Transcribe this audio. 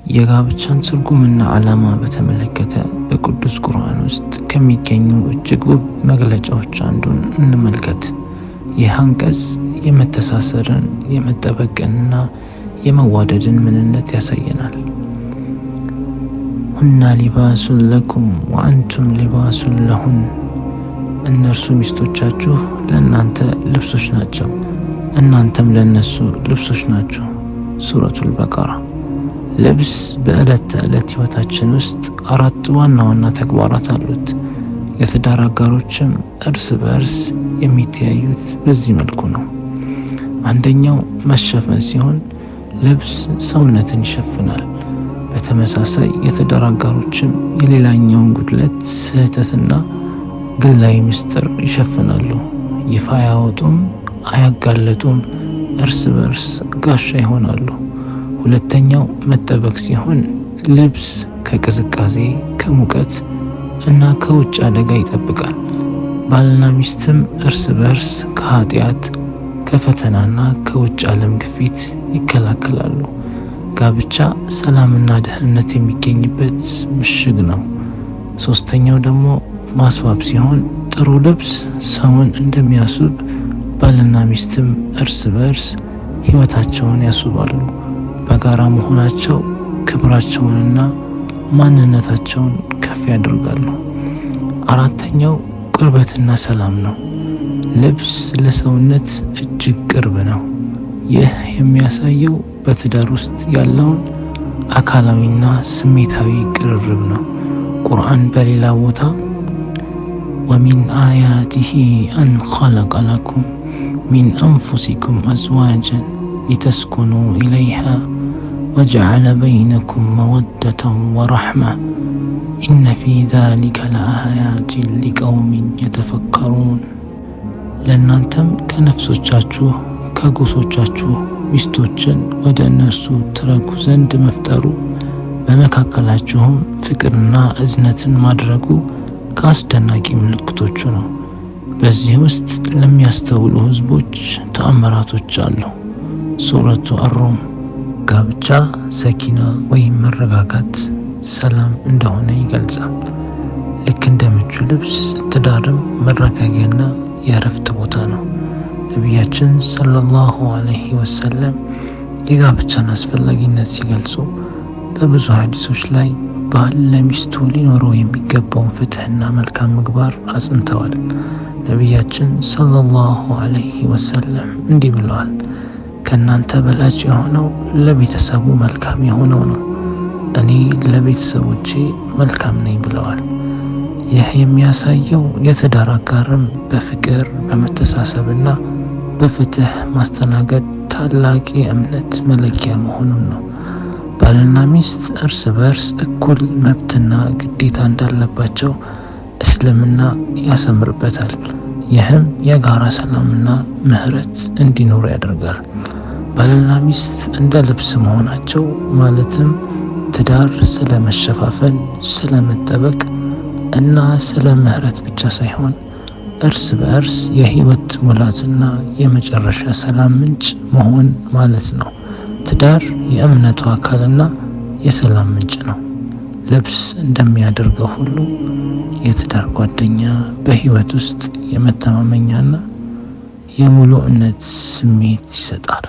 የጋብቻን ትርጉምና ዓላማ በተመለከተ በቅዱስ ቁርአን ውስጥ ከሚገኙ እጅግ ውብ መግለጫዎች አንዱን እንመልከት። ይህ አንቀጽ የመተሳሰርን፣ የመጠበቅንና የመዋደድን ምንነት ያሳየናል። ሁና ሊባሱን ለኩም ወአንቱም ሊባሱን ለሁን፣ እነርሱ ሚስቶቻችሁ ለእናንተ ልብሶች ናቸው፣ እናንተም ለእነሱ ልብሶች ናቸው። ሱረቱል በቀራ። ልብስ በዕለት ተዕለት ሕይወታችን ውስጥ 4 ዋና ዋና ተግባራት አሉት። የትዳር አጋሮችም እርስ በእርስ የሚተያዩት በዚህ መልኩ ነው። አንደኛው መሸፈን ሲሆን ልብስ ሰውነትን ይሸፍናል። በተመሳሳይ የትዳር አጋሮችም የሌላኛውን ጉድለት፣ ስህተትና ግላዊ ምስጢር ይሸፍናሉ። ይፋ አያወጡም፣ አያጋለጡም፣ እርስ በርስ ጋሻ ይሆናሉ። ሁለተኛው መጠበቅ ሲሆን ልብስ ከቅዝቃዜ፣ ከሙቀት እና ከውጭ አደጋ ይጠብቃል። ባልና ሚስትም እርስ በርስ ከኃጢአት፣ ከፈተናና ከውጭ ዓለም ግፊት ይከላከላሉ። ጋብቻ ሰላምና ደህንነት የሚገኝበት ምሽግ ነው። ሶስተኛው ደግሞ ማስዋብ ሲሆን ጥሩ ልብስ ሰውን እንደሚያስውብ ባልና ሚስትም እርስ በርስ ሕይወታቸውን ያስውባሉ። በጋራ መሆናቸው ክብራቸውንና ማንነታቸውን ከፍ ያደርጋሉ። አራተኛው ቅርበትና ሰላም ነው። ልብስ ለሰውነት እጅግ ቅርብ ነው። ይህ የሚያሳየው በትዳር ውስጥ ያለውን አካላዊና ስሜታዊ ቅርርብ ነው። ቁርአን በሌላ ቦታ ወሚን አያቲሂ አን ኸለቀ ለኩም ሚን አንፉሲኩም አዝዋጀን ሊተስኩኑ ኢለይሃ ወጀዐለ በይነኩም መወደተን ወረሕማ ኢነ ፊ ዛሊከ ለአያቲን ሊቀውሚን የተፈከሩን። ለእናንተም ከነፍሶቻችሁ ከጎሶቻችሁ ሚስቶችን ወደ እነርሱ ትረጉ ዘንድ መፍጠሩ፣ በመካከላችሁም ፍቅርና እዝነትን ማድረጉ ከአስደናቂ ምልክቶቹ ነው። በዚህ ውስጥ ለሚያስተውሉ ህዝቦች ተአምራቶች አሉ። ሱረቱ አሩም። ጋብቻ ሰኪና ወይም መረጋጋት፣ ሰላም እንደሆነ ይገልጻል። ልክ እንደ ምቹ ልብስ ትዳርም መረጋጊያና የእረፍት ቦታ ነው። ነቢያችን ሰለላሁ ዐለይሂ ወሰለም የጋብቻን አስፈላጊነት ሲገልጹ በብዙ ሐዲሶች ላይ ባል ለሚስቱ ሊኖረው የሚገባውን ፍትህና መልካም ምግባር አጽንተዋል። ነቢያችን ሰለላሁ ዐለይሂ ወሰለም እንዲህ ብለዋል፣ ከእናንተ በላጭ የሆነው ለቤተሰቡ መልካም የሆነው ነው፣ እኔ ለቤተሰቦቼ መልካም ነኝ ብለዋል። ይህ የሚያሳየው የትዳር አጋርም በፍቅር በመተሳሰብና በፍትህ ማስተናገድ ታላቅ የእምነት መለኪያ መሆኑን ነው። ባልና ሚስት እርስ በርስ እኩል መብትና ግዴታ እንዳለባቸው እስልምና ያሰምርበታል። ይህም የጋራ ሰላምና ምህረት እንዲኖር ያደርጋል። ባልና ሚስት እንደ ልብስ መሆናቸው ማለትም ትዳር ስለ መሸፋፈን፣ ስለ መጠበቅ እና ስለ ምህረት ብቻ ሳይሆን እርስ በእርስ የህይወት ሙላትና የመጨረሻ ሰላም ምንጭ መሆን ማለት ነው። ትዳር የእምነቱ አካልና የሰላም ምንጭ ነው። ልብስ እንደሚያደርገው ሁሉ የትዳር ጓደኛ በህይወት ውስጥ የመተማመኛና የሙሉእነት ስሜት ይሰጣል።